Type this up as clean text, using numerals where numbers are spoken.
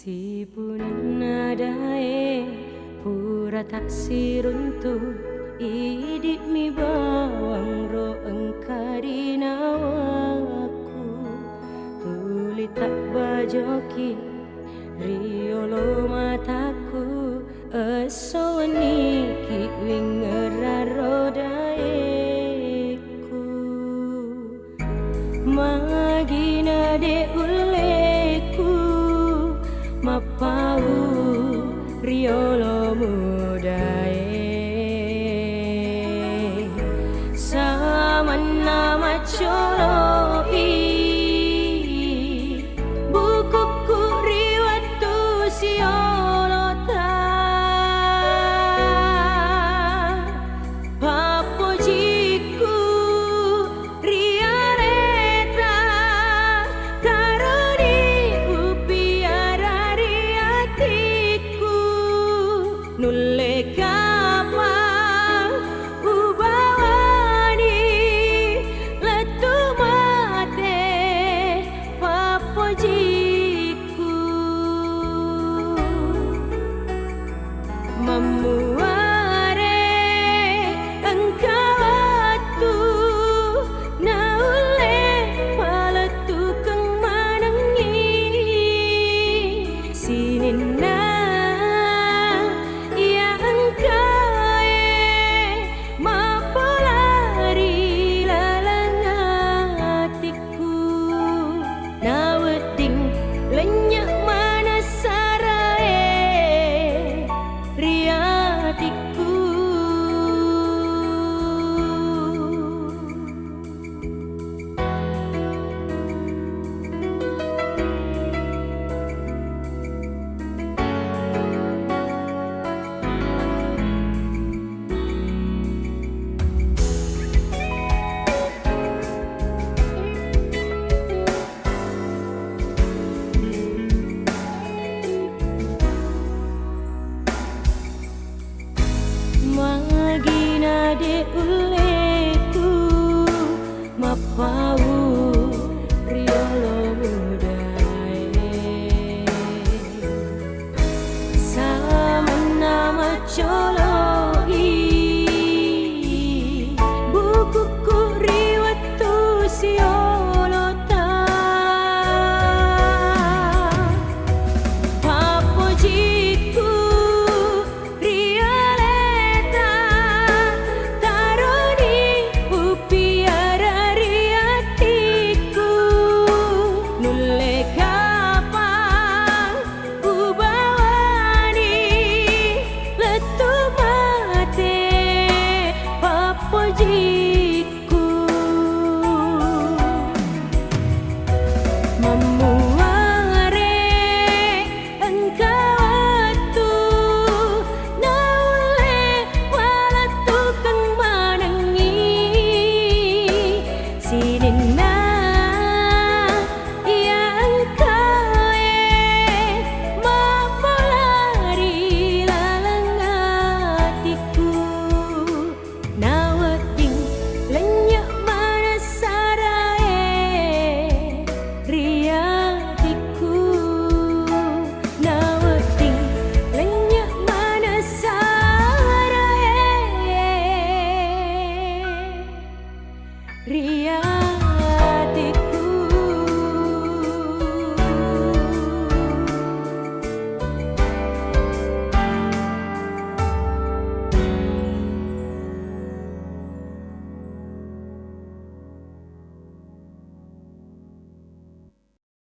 Sipunan nadae pura tak siruntuh idik mi bawang ro engkarinawaku tuli tak bajoki riolo mataku esoni ki wingeraro daeku magina de uleku mapau riolo mudae samana macolo bukuku riwatu siolota papojiku riareta karoni upiara riatiku nulle kapal ubawani letu mate papojiku memuare engkawatu naule paletu keng manengi sinina ya engkae mapolari lalangatiku naweding lenyak mana sarae riatiku magina de uleku mapau riolo mudae samana macolo